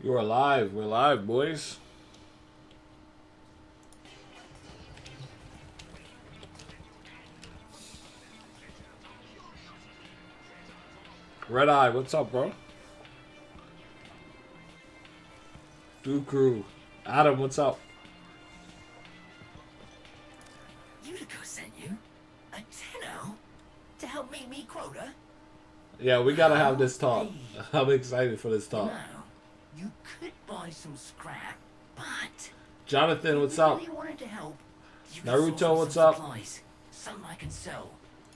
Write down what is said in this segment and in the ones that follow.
You're alive. We're live, boys. Red Eye, what's up, bro? Crew. Adam, what's up? Yuriko sent you a tenno to help meet me quota? Yeah, we gotta have this talk. I'm excited for this talk. Now, you could buy some scrap, but Jonathan, what's if you up? really wanted to help, you could Naruto, source what's some up? supplies, something I can sell,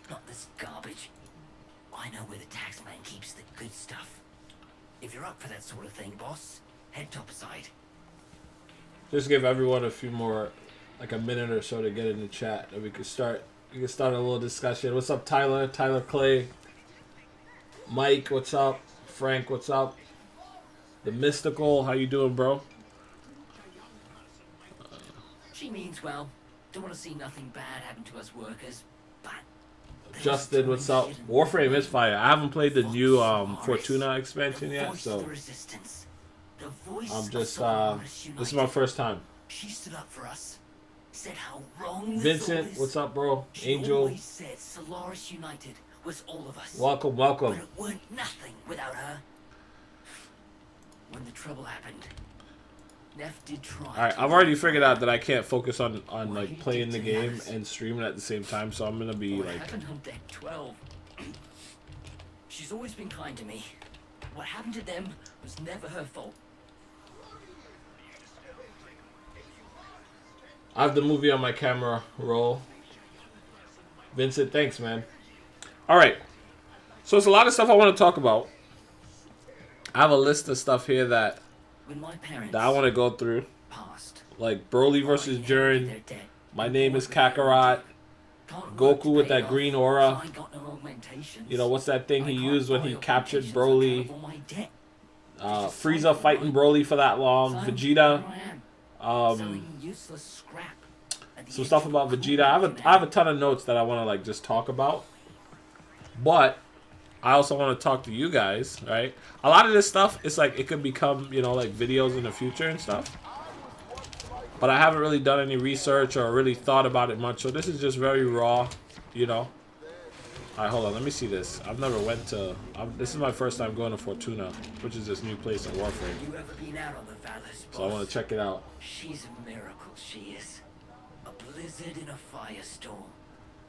not this garbage. I know where the taxman keeps the good stuff. If you're up for that sort of thing, boss, head topside. Just give everyone a few more, like a minute or so to get in the chat, and we can start. We can start a little discussion. What's up, Tyler? Tyler Clay. Mike, what's up? Frank, what's up? The Mystical, how you doing, bro? She means well. Don't want to see nothing bad happen to us workers, but Justin, what's up? Warframe is fire. I haven't played the new Fortuna expansion yet, so I'm just this is my first time. She stood up for us. Said how wrong Vincent, what's up, bro? Angel, always said Solaris United was all of us. welcome, But welcome. it weren't nothing without her. When the trouble happened, Neff did try. All right, I've already figured out that I can't focus on like playing the game and streaming at the same time, so I'm gonna be What like. happened on deck 12? She's always been kind to me. What happened to them was never her fault. I have the movie on my camera roll. Vincent, thanks, man. All right, so it's a lot of stuff I want to talk about. I have a list of stuff here that When my parents I want to go through, passed, like Broly versus Jiren. they're dead. My name is Kakarot. Can't Goku work to with pay that off, green so aura. I ain't got no augmentations. You know, what's that thing he I can't used when buy he captured augmentations on Broly? account of all my debt. Frieza fighting Broly for that long. So, Vegeta. here I am, Um, selling useless scrap at the some edge stuff of about a Vegeta. I have a ton of notes that I want to like just talk about. But I also want to talk to you guys, right? A lot of this stuff, it's like it could become, you know, like videos in the future and stuff. But I haven't really done any research or really thought about it much. So this is just very raw, you know. All right, hold on. Let me see this. I've never went to... this is my first time going to Fortuna, which is this new place in Warframe. You ever been out on the Valor's, So I want to check it out. She's a miracle, she is. A blizzard in a firestorm.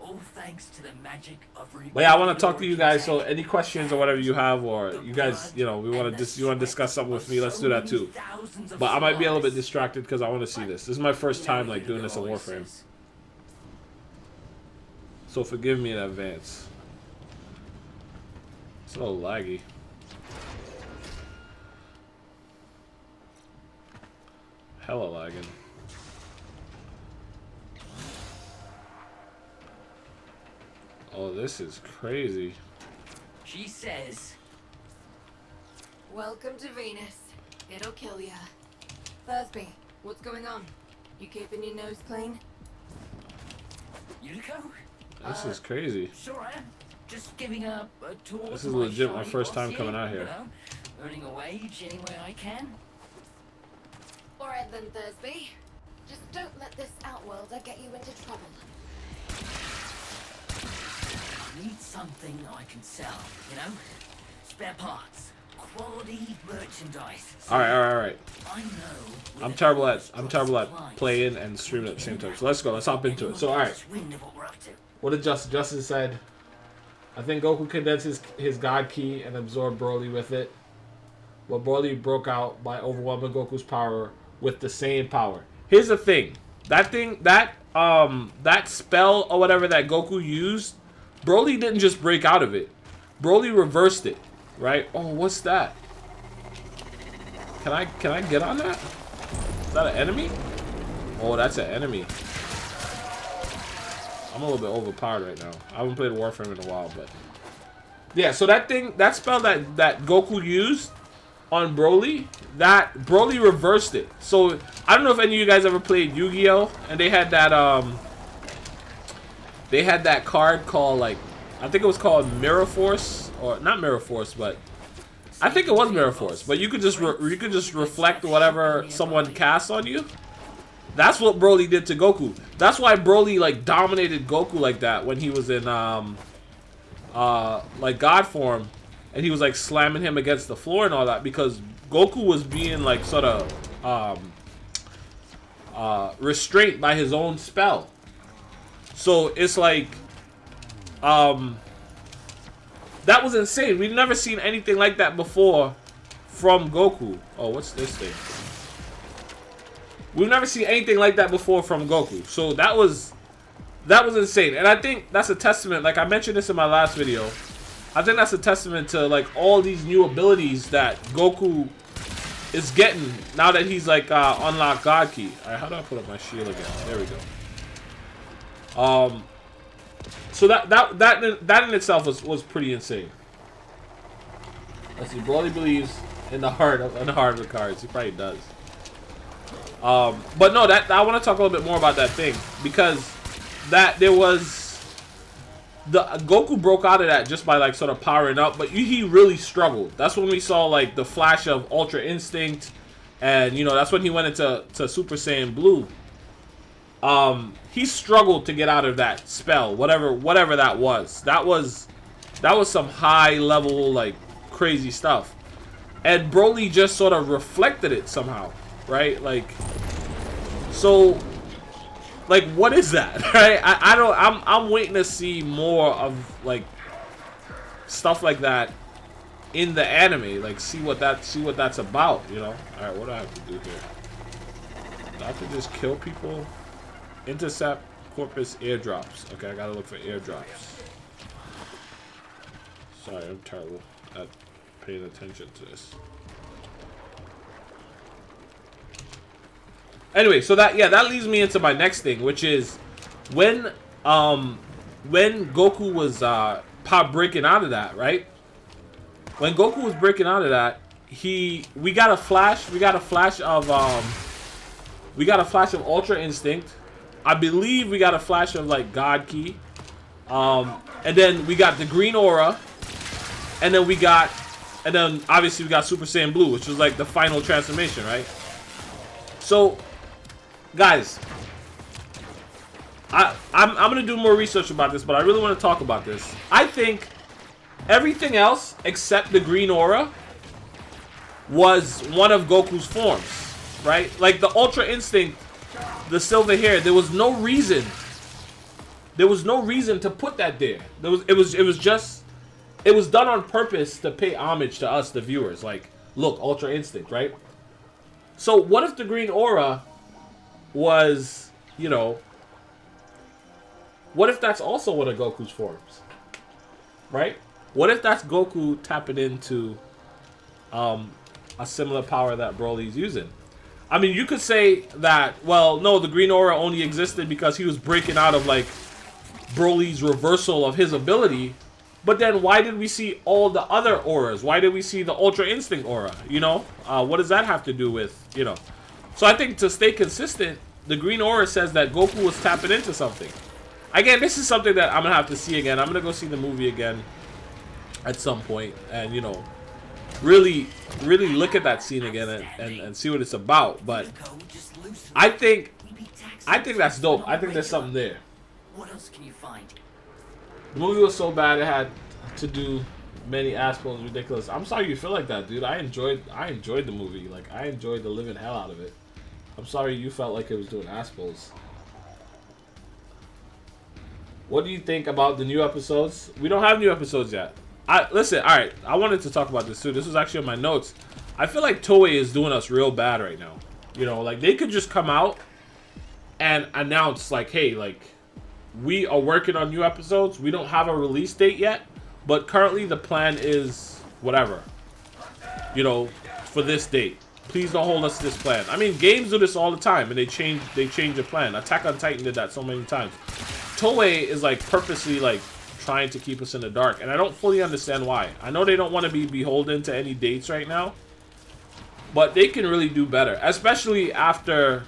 All thanks to the magic of But yeah, I want to talk to you guys. So any questions or whatever you have, or you guys, you know, you want to discuss something with me, let's do that too. But I might be a little bit distracted because I want to see this. This is my first time like doing this in Warframe. So forgive me in advance. It's a little laggy. Hella lagging. Oh, this is crazy. She says, Welcome to Venus. It'll kill ya. Thursby, what's going on? You keeping your nose clean? Yuriko? This is crazy. Sure I am. Just giving a tour. This to is my legit my shiny first boss time coming out you here. know, earning a wage any way I can. Alright then, Thursby. Just don't let this outworlder get you into trouble. I need something I can sell, you know? Spare parts. Quality merchandise. All right. I know. I'm terrible at playing and streaming at the same time. So let's go. Let's hop into it. So all right. What did Justin said? I think Goku condensed his God Ki and absorbed Broly with it. Well, Broly broke out by overwhelming Goku's power with the same power. Here's the thing. That spell or whatever that Goku used, Broly didn't just break out of it. Broly reversed it, right? Oh, what's that? Can I get on that? Is that an enemy? Oh, that's an enemy. I'm a little bit overpowered right now. I haven't played Warframe in a while, but yeah. So that spell that Goku used on Broly, that Broly reversed it. So I don't know if any of you guys ever played Yu-Gi-Oh, and they had that card called, like, I think it was called Mirror Force, or not Mirror Force, but I think it was Mirror Force, but you could just reflect whatever someone casts on you. That's what Broly did to Goku. That's why Broly like dominated Goku like that when he was in like God form, and he was like slamming him against the floor and all that, because Goku was being like sort of restrained by his own spell. So it's like that was insane. We've never seen anything like that before from Goku. Oh, what's this thing? We've never seen anything like that before from Goku. So that was insane. And I think that's a testament, like I mentioned this in my last video, I think that's a testament to like all these new abilities that Goku is getting now that he's like unlocked God Key. Alright, how do I put up my shield again? There we go. So that in itself was pretty insane. Let's see. Broly believes in the heart of the cards. He probably does. But no, I want to talk a little bit more about that thing, because there was the Goku broke out of that just by like sort of powering up, but he really struggled. That's when we saw like the flash of Ultra Instinct, and you know that's when he went into Super Saiyan Blue. He struggled to get out of that spell, whatever that was. That was some high level, like, crazy stuff. And Broly just sort of reflected it somehow, right? Like, so, like, what is that, right? I'm waiting to see more of, like, stuff like that in the anime. Like, see what that's about, you know? All right, what do I have to do here? Do I have to just kill people? Intercept Corpus airdrops. Okay, I gotta look for airdrops. Sorry, I'm terrible at paying attention to this. Anyway, so that leads me into my next thing, which is when Goku was breaking out of that, right? When Goku was breaking out of that, we got a flash of Ultra Instinct. I believe we got a flash of like God Key, and then we got the green aura, and then obviously we got Super Saiyan Blue, which was like the final transformation, right? So, guys, I'm gonna do more research about this, but I really want to talk about this. I think everything else except the green aura was one of Goku's forms, right? Like the Ultra Instinct. The silver hair, there was no reason to put that there. It was done on purpose to pay homage to us, the viewers. Like, look, Ultra Instinct, right? So what if the green aura was, you know, what if that's also one of Goku's forms, right? What if that's Goku tapping into a similar power that Broly's using? I mean, you could say that, well, no, the green aura only existed because he was breaking out of, like, Broly's reversal of his ability. But then why did we see all the other auras? Why did we see the Ultra Instinct aura, you know? What does that have to do with, you know? So I think to stay consistent, the green aura says that Goku was tapping into something. Again, this is something that I'm going to have to see again. I'm going to go see the movie again at some point and, you know, really look at that scene again and see what it's about. But I think that's dope. I think there's something there. What else can you find? The movie was so bad it had to do many aspects ridiculous. I'm sorry you feel like that, dude. I enjoyed the movie. Like, I enjoyed the living hell out of it. I'm sorry you felt like it was doing assholes. What do you think about the new episodes? We don't have new episodes yet. Listen, alright, I wanted to talk about this too. This was actually on my notes. I feel like Toei is doing us real bad right now. You know, like, they could just come out and announce, like, hey, like, we are working on new episodes. We don't have a release date yet, but currently the plan is whatever, you know, for this date. Please don't hold us to this plan. I mean, games do this all the time, and they change the plan. Attack on Titan did that so many times. Toei is, like, purposely, like, trying to keep us in the dark, and I don't fully understand why. I know they don't want to be beholden to any dates right now, but they can really do better, especially after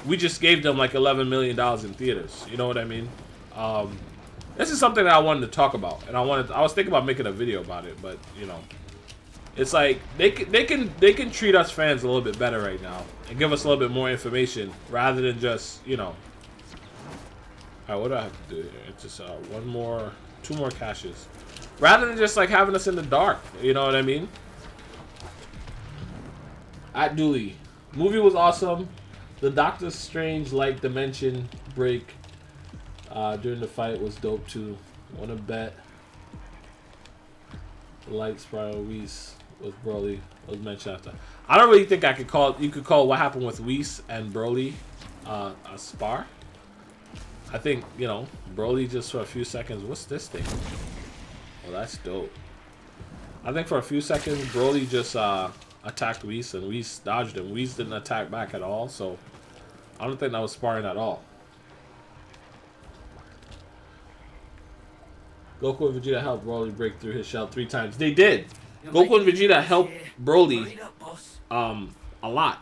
we just gave them like $11 million in theaters. You know what I mean? This is something that I wanted to talk about, and I was thinking about making a video about it, but you know, It's like they can treat us fans a little bit better right now and give us a little bit more information rather than just, you know. All right, what do I have to do here? It's just two more caches, rather than just like having us in the dark. You know what I mean? At Dooley, movie was awesome. The Doctor Strange like dimension break during the fight was dope too. Wanna bet? The light spiral Whis was Broly was mentioned after. I don't really think you could call what happened with Whis and Broly a spar. I think, you know, Broly just for a few seconds. What's this thing? Oh, that's dope. I think for a few seconds Broly just attacked Whis and Whis dodged him. Whis didn't attack back at all, so I don't think that was sparring at all. Goku and Vegeta helped Broly break through his shell 3 times. They did. Goku and Vegeta helped Broly a lot.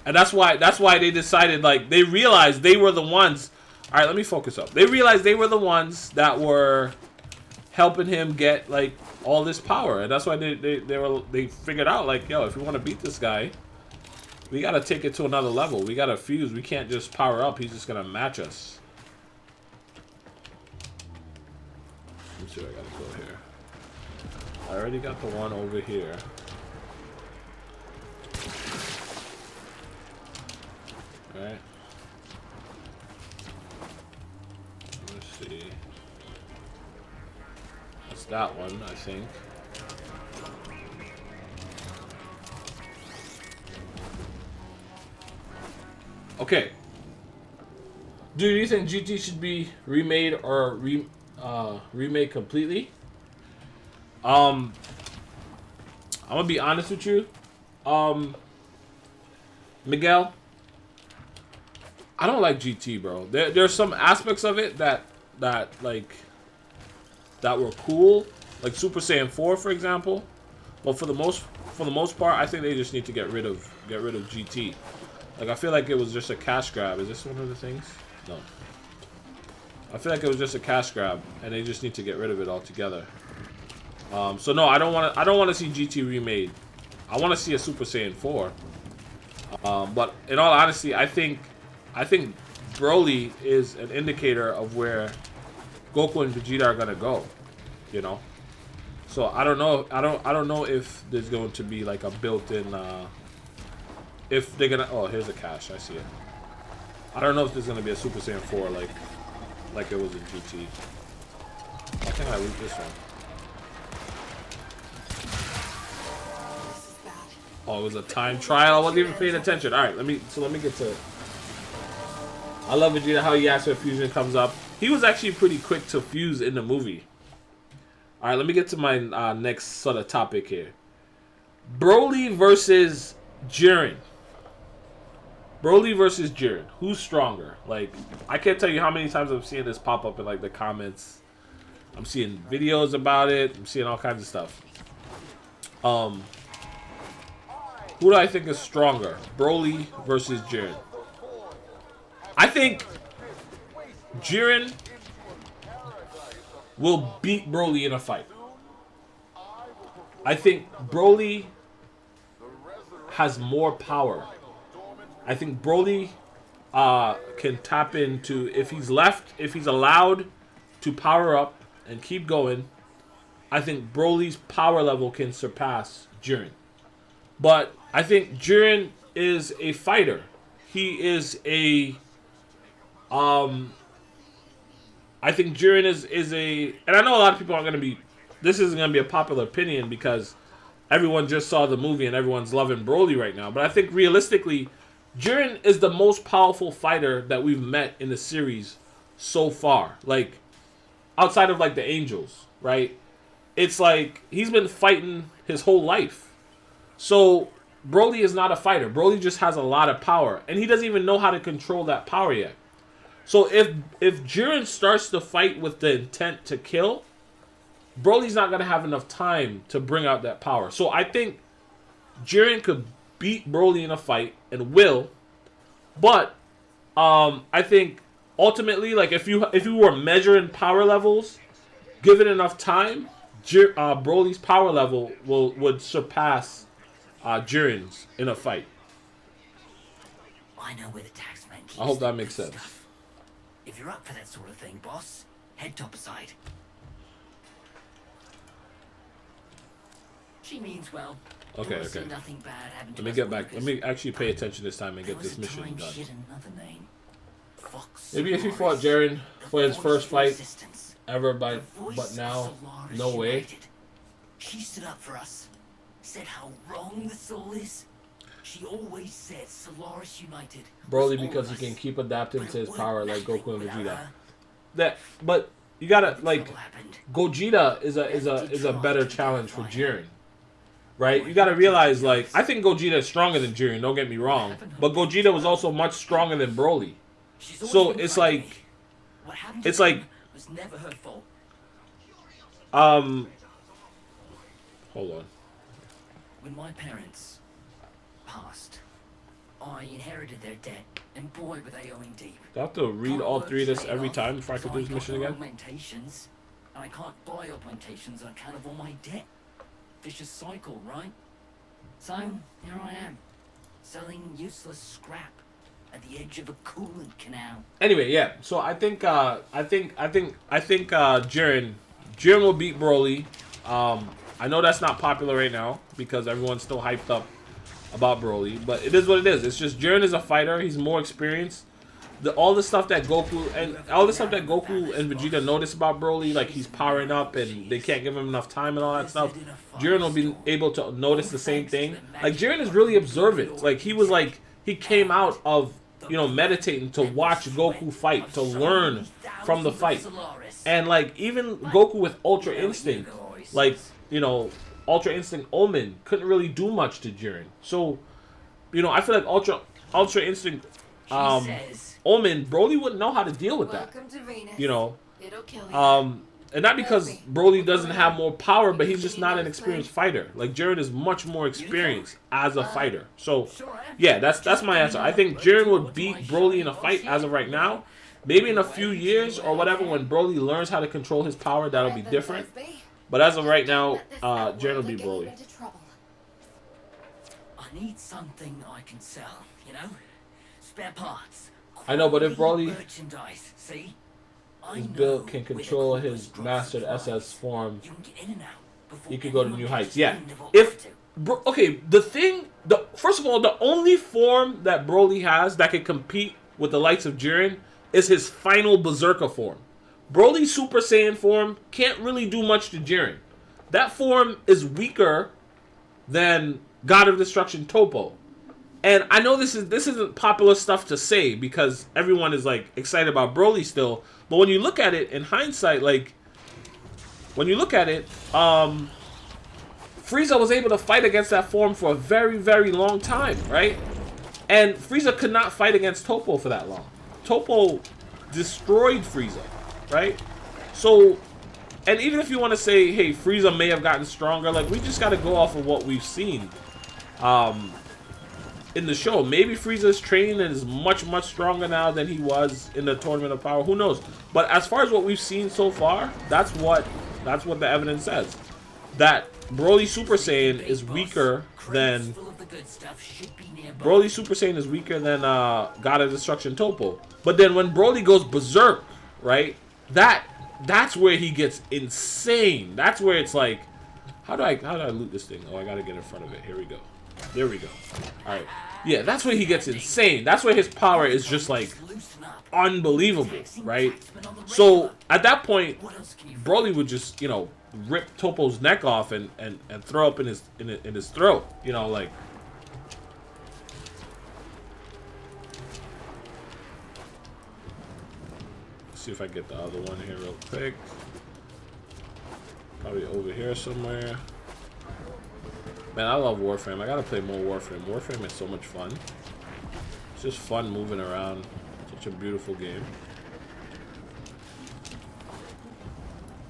And that's why they decided, like, they realized they were the ones. All right, let me focus up. They realized they were the ones that were helping him get like all this power, and that's why they figured out, like, yo, if we want to beat this guy, we gotta take it to another level. We gotta fuse. We can't just power up. He's just gonna match us. Let me see what I gotta go here. I already got the one over here. Alright. Let's see. That's that one, I think. Okay. Do you think GT should be remade or remade completely? I'm gonna be honest with you, Miguel. I don't like GT, bro. There's some aspects of it that were cool, like Super Saiyan 4, for example. But for the most part, I think they just need to get rid of GT. Like, I feel like it was just a cash grab. Is this one of the things? No. I feel like it was just a cash grab, and they just need to get rid of it altogether. So no, I don't want to see GT remade. I want to see a Super Saiyan 4. But in all honesty, I think Broly is an indicator of where Goku and Vegeta are gonna go. You know. So I don't know. I don't know if there's going to be like a built-in. If they're gonna. Oh, here's a cache. I see it. I don't know if there's gonna be a Super Saiyan 4 like it was in GT. I think I loot this one. Oh, it was a time trial. I wasn't even paying attention. All right, let me get to it. I love Vegeta how he asks when fusion comes up. He was actually pretty quick to fuse in the movie. All right, let me get to my next sort of topic here. Broly versus Jiren. Broly versus Jiren. Who's stronger? Like, I can't tell you how many times I'm seeing this pop up in like the comments. I'm seeing videos about it. I'm seeing all kinds of stuff. Who do I think is stronger? Broly versus Jiren. I think Jiren will beat Broly in a fight. I think Broly has more power. I think Broly can tap into, if he's allowed to power up and keep going, I think Broly's power level can surpass Jiren. But I think Jiren is a fighter. He is a I think Jiren is a, and I know a lot of people aren't going to be, this isn't going to be a popular opinion because everyone just saw the movie and everyone's loving Broly right now. But I think realistically, Jiren is the most powerful fighter that we've met in the series so far. Like, outside of like the Angels, right? It's like he's been fighting his whole life. So Broly is not a fighter. Broly just has a lot of power, and he doesn't even know how to control that power yet. So if Jiren starts to fight with the intent to kill, Broly's not going to have enough time to bring out that power. So I think Jiren could beat Broly in a fight and will, but I think ultimately, like if you were measuring power levels, given enough time, Broly's power level would surpass Jiren's in a fight. I know where the taxman keeps I hope the that makes good sense. stuff. If you're up for that sort of thing, boss, head topside. She means well. Okay, Doors see okay. nothing bad happened to Let me us get back. workers. Let me actually pay attention this time and There get was this a mission time done. she had another name. Fox Maybe if he Solaris, fought Jiren for his the first voice of fight resistance. ever, The voice but of now, Solaris no way. United. She stood up for us. Said how wrong the soul is. She always said Solaris United. Broly was all because of he can us. keep adapting But to it his weren't power like nothing Goku and without Vegeta. her. But you gotta like Trouble happened. Gogeta is a better challenge for Jiren. Right? You gotta realize like I think Gogeta is stronger than Jiren, don't get me wrong. But Gogeta was also much stronger than Broly. She's always So been it's fighting like me. What happened to it's like them was never her fault. hold on. When my parents passed, I inherited their debt, and boy were they owing deep. Do I have to read all three of this every time before I can do this mission again? Augmentations, and I can't buy augmentations on account of all my debt. Vicious cycle, right? So here I am, selling useless scrap at the edge of a coolant canal. Anyway, yeah. So I think Jiren will beat Broly. I know that's not popular right now because everyone's still hyped up about Broly, but it is what it is. It's just Jiren is a fighter. He's more experienced. All the stuff that Goku and Vegeta notice about Broly, like he's powering up and they can't give him enough time and all that stuff. Jiren will be able to notice the same thing. Like Jiren is really observant. Like he came out of meditating to watch Goku fight, to learn from the fight. And like even Goku with Ultra Instinct, like Ultra Instinct Omen couldn't really do much to Jiren. So, I feel like Ultra Instinct Omen, Broly wouldn't know how to deal with that. Welcome to Venus. It'll kill you. And not because Broly doesn't have more power, but he's just not an experienced fighter. Like Jiren is much more experienced as a fighter. So, yeah, that's my answer. I think Jiren would beat Broly in a fight as of right now. Maybe in a few years or whatever, when Broly learns how to control his power, that'll be different. But as of right now, Jiren will beat Broly. I need something I can sell, spare parts. I know, but if Broly Merchandise, see? his build can control his mastered SS form, he could go to new heights. Yeah. First of all, the only form that Broly has that can compete with the likes of Jiren is his final Berserker form. Broly's Super Saiyan form can't really do much to Jiren. That form is weaker than God of Destruction Toppo. And I know this isn't popular stuff to say because everyone is like excited about Broly still. But when you look at it in hindsight, Frieza was able to fight against that form for a very, very long time, right? And Frieza could not fight against Toppo for that long. Toppo destroyed Frieza, right? So, and even if you want to say, hey, Frieza may have gotten stronger, like we just got to go off of what we've seen. In the show, maybe Frieza's training is much, much stronger now than he was in the Tournament of Power. Who knows? But as far as what we've seen so far, that's what the evidence says. That Broly Super Saiyan is weaker than God of Destruction Toppo. But then when Broly goes berserk, right? That's where he gets insane. That's where it's like, how do I loot this thing? Oh, I gotta get in front of it. Here we go. There we go. Alright. Yeah, that's where he gets insane. That's where his power is just like unbelievable, right? So at that point, Broly would just, rip Toppo's neck off and throw up in his throat. Like. Let's see if I get the other one here real quick. Probably over here somewhere. Man, I love Warframe. I gotta play more Warframe. Warframe is so much fun. It's just fun moving around. Such a beautiful game.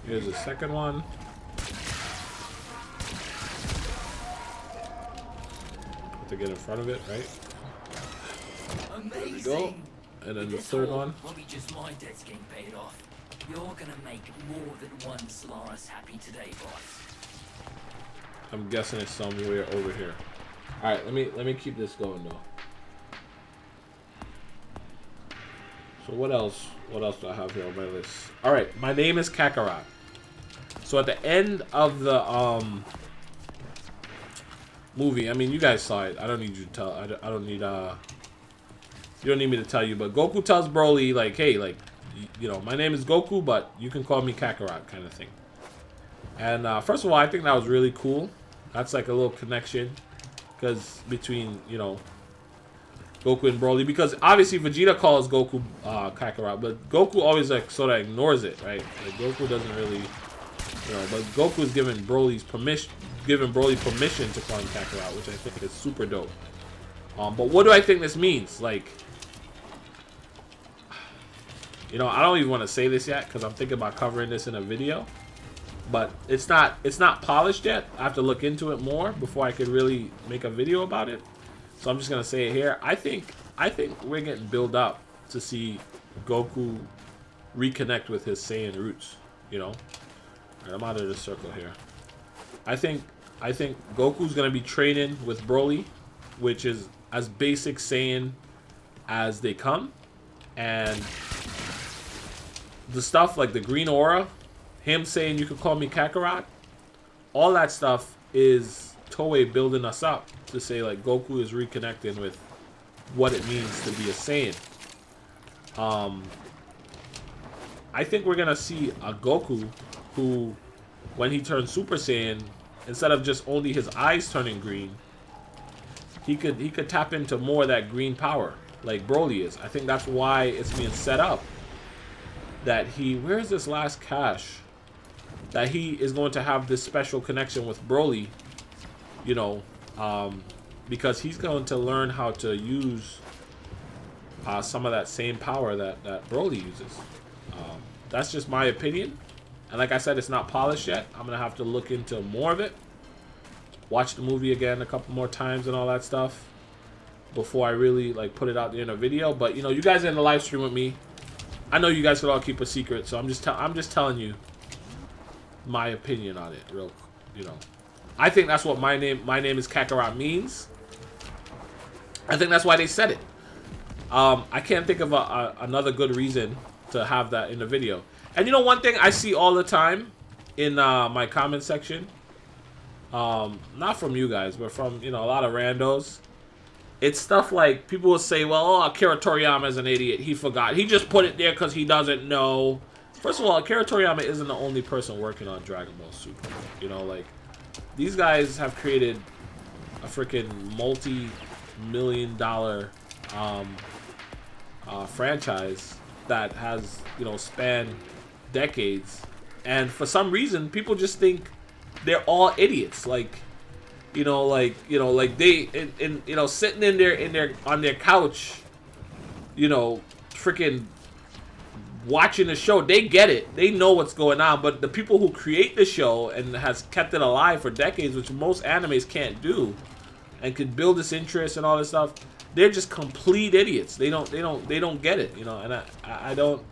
Here's the second one. Have to get in front of it, right? Amazing. There we go. And then the third one. Won't be just my debts getting paid off. You're gonna make more than one Solaris happy today, boss. I'm guessing it's somewhere over here. All right, let me keep this going though. So what else? What else do I have here on my list? All right, my name is Kakarot. So at the end of the movie, I mean, you guys saw it. I don't need you to tell. I don't need you don't need me to tell you. But Goku tells Broly like, hey, like, you know, my name is Goku, but you can call me Kakarot, kind of thing. And first of all, I think that was really cool. That's like a little connection, because between, you know, Goku and Broly, because obviously Vegeta calls Goku Kakarot, but Goku always like sort of ignores it, right? Like Goku doesn't really, you know, but Goku is giving Broly permission to call him Kakarot, which I think is super dope. But what do I think this means? Like, you know, I don't even want to say this yet because I'm thinking about covering this in a video, but it's not polished yet. I have to look into it more before I could really make a video about it. So I'm just gonna say it here. I think we're getting built up to see Goku reconnect with his Saiyan roots. You know, right, I'm out of the circle here. I think Goku's gonna be training with Broly, which is as basic Saiyan as they come, and the stuff like the green aura, him saying you could call me Kakarot, all that stuff is Toei building us up to say like Goku is reconnecting with what it means to be a Saiyan. I think we're gonna see a Goku who, when he turns Super Saiyan, instead of just only his eyes turning green, he could tap into more of that green power like Broly is. I think that's why it's being set up that where's this last cache? That he is going to have this special connection with Broly, you know, because he's going to learn how to use some of that same power that Broly uses. That's just my opinion. And like I said, it's not polished yet. I'm going to have to look into more of it. Watch the movie again a couple more times and all that stuff before I really like put it out there in a video. But, you know, you guys are in the live stream with me. I know you guys could all keep a secret, so I'm just telling you my opinion on it, real, you know. I think that's what my name is Kakarot means. I think that's why they said it. I can't think of another good reason to have that in the video. And you know, one thing I see all the time in my comment section, not from you guys, but from, you know, a lot of randos. It's stuff like people will say, well, oh, Akira Toriyama is an idiot. He forgot. He just put it there because he doesn't know. First of all, Akira Toriyama isn't the only person working on Dragon Ball Super. You know, like, these guys have created a freaking multi-million-dollar franchise that has, you know, spanned decades. And for some reason, people just think they're all idiots. Like, you know, like they, you know, sitting on their couch, you know, freaking watching the show, they get it. They know what's going on. But the people who create the show and has kept it alive for decades, which most animes can't do, and could build this interest and all this stuff, they're just complete idiots. They don't get it, you know. And I don't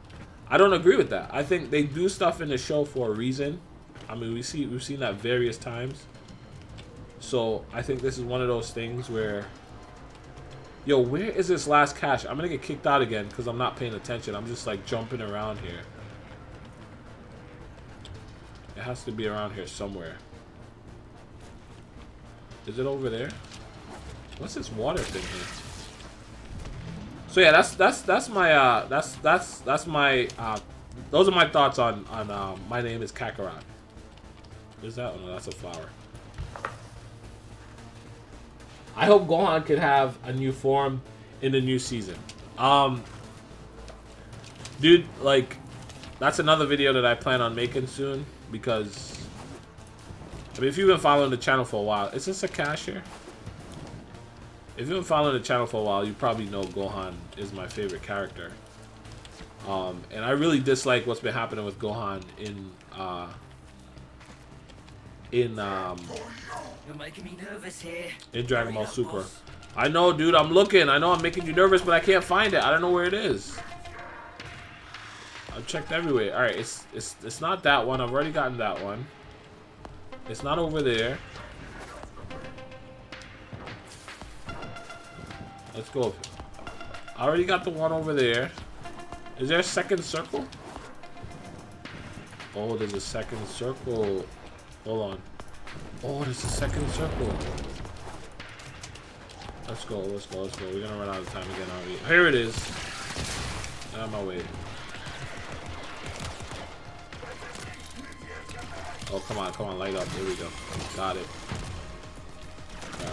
agree with that. I think they do stuff in the show for a reason. I mean, we've seen that various times. So I think this is one of those things where, yo, where is this last cache? I'm gonna get kicked out again because I'm not paying attention. I'm just like jumping around here. It has to be around here somewhere. Is it over there? What's this water thing here? So yeah, that's my those are my thoughts on my name is Kakarot. Is that? Oh, no, that's a flower. I hope Gohan could have a new form in the new season. Dude, like, that's another video that I plan on making soon because, I mean, if you've been following the channel for a while, is this a cache here? If you've been following the channel for a while, you probably know Gohan is my favorite character. And I really dislike what's been happening with Gohan You're making me nervous here. in Dragon Ball Super. I know, dude. I'm looking. I know I'm making you nervous, but I can't find it. I don't know where it is. I've checked everywhere. All right, it's not that one. I've already gotten that one. It's not over there. Let's go. I already got the one over there. Is there a second circle? Oh, there's a second circle. Hold on. Oh, there's a second circle. Let's go, let's go, let's go. We're gonna run out of time again, aren't we? Here it is. Get out of my way. Oh, come on, light up. Here we go. Got it. Yeah.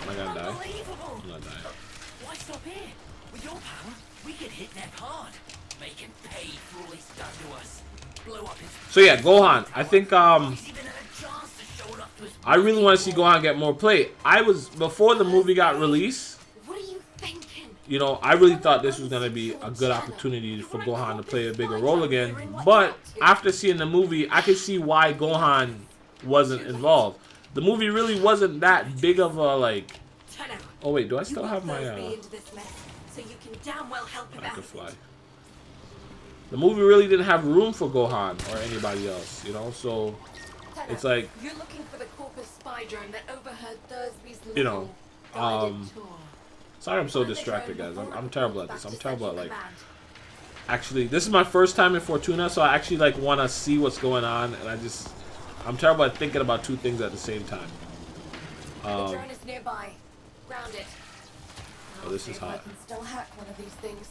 Am I gonna die? I'm not dying. Why stop here? With your power, we could hit Neck hard. Make him pay for all he's done to us. Blow up his... So yeah, Gohan. I think He's even had a chance to show it off to his... I really want to see Gohan get more play. I was, before the movie got released, What are you thinking? you know, I really thought this was gonna be a good opportunity for Gohan to play a bigger role again. But after seeing the movie, I could see why Gohan wasn't involved. The movie really wasn't that big of a like. Oh wait, do I still have my? So you can damn well help him I could out. fly. The movie really didn't have room for Gohan or anybody else, you know. So it's like, you're looking for the Corpus spy drone that overheard Thursby's you know, guided tour. sorry I'm so distracted, guys. I'm terrible at this. I'm terrible at like. Actually, this is my first time in Fortuna, so I actually like want to see what's going on, and I'm terrible at thinking about two things at the same time. The drone is nearby. Ground it. Oh, this is hot. I can still hack one of these things.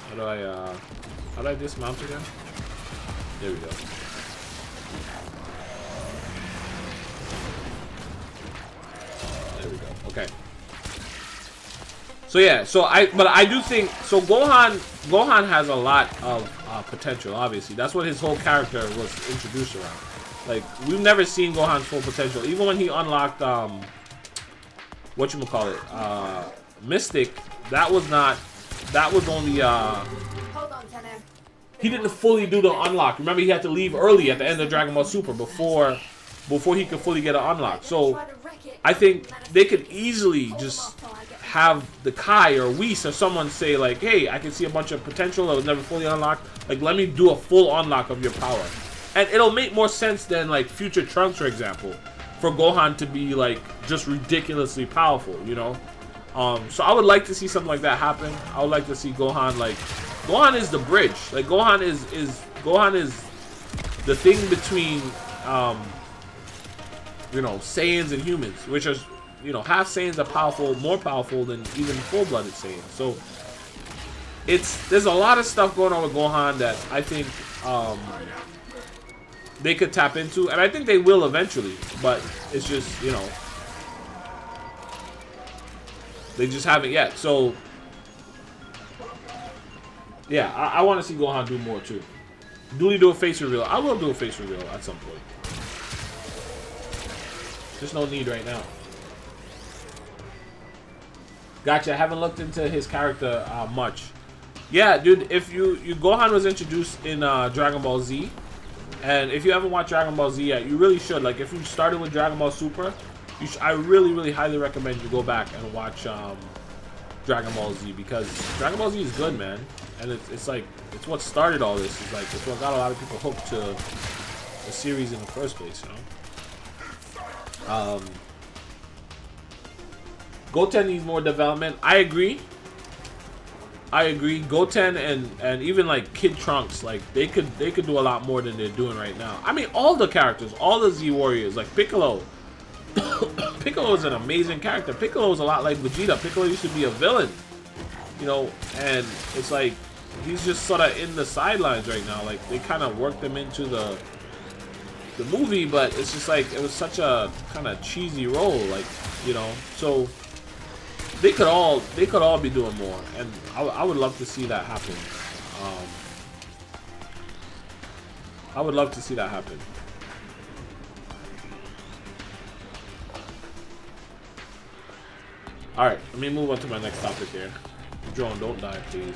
How do I dismount again? There we go. There we go. Okay. So yeah, but I do think so. Gohan has a lot of potential. Obviously, that's what his whole character was introduced around. Like, we've never seen Gohan's full potential. Even when he unlocked whatchamacallit, Mystic, that was only Hold on, Tenem. he didn't fully do the unlock. Remember, he had to leave early at the end of Dragon Ball Super before he could fully get an unlock. So I think they could easily just have the Kai or Whis or someone say like, hey, I can see a bunch of potential that was never fully unlocked. Like, let me do a full unlock of your power. And it'll make more sense than like future Trunks, for example, for Gohan to be like just ridiculously powerful, you know? So I would like to see something like that happen. I would like to see Gohan like, Gohan is the bridge. Like, Gohan is the thing between you know, Saiyans and humans, which are, you know, half Saiyans are more powerful than even full-blooded Saiyans. So there's a lot of stuff going on with Gohan that I think they could tap into, and I think they will eventually, but it's just, you know, they just haven't yet. So yeah, I want to see Gohan do more too. Do a face reveal. I will do a face reveal at some point. There's no need right now. Gotcha. I haven't looked into his character much. Yeah, dude. If Gohan was introduced in Dragon Ball Z, and if you haven't watched Dragon Ball Z yet, you really should. Like, if you started with Dragon Ball Super, I really highly recommend you go back and watch Dragon Ball Z, because Dragon Ball Z is good, man. And it's like, it's what started all this. It's like, it's what got a lot of people hooked to the series in the first place, you know. Goten needs more development. I agree. Goten and even like Kid Trunks, like they could do a lot more than they're doing right now. I mean, all the characters, all the Z Warriors, like Piccolo. Piccolo is an amazing character. Piccolo is a lot like Vegeta. Piccolo used to be a villain, you know, and it's like he's just sort of in the sidelines right now. Like, they kind of worked him into the movie, but it's just like it was such a kind of cheesy role, like, you know. So they could all be doing more, and I would love to see that happen. I would love to see that happen. All right, let me move on to my next topic here. Drone, don't die, please.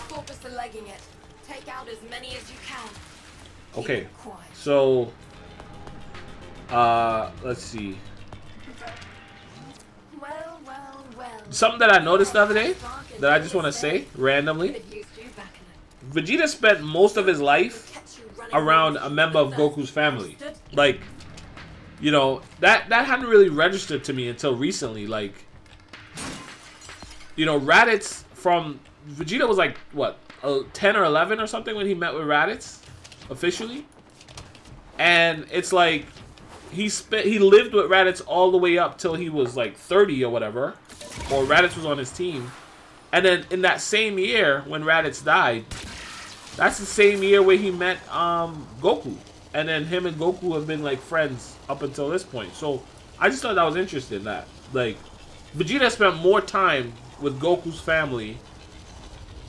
Corpus are legging it. Take out as many as you can. Okay, so Let's see. Well, well, well. Something that I noticed the other day that I just want to say randomly. Vegeta spent most of his life around a member of Goku's family. Like, you know, that hadn't really registered to me until recently. Like, you know, Raditz from Vegeta was like what, 10 or 11 or something when he met with Raditz officially, and it's like he lived with Raditz all the way up till he was like 30 or whatever, or Raditz was on his team, and then in that same year when Raditz died, that's the same year where he met Goku, and then him and Goku have been like friends up until this point. So I just thought that was interesting that like Vegeta spent more time with Goku's family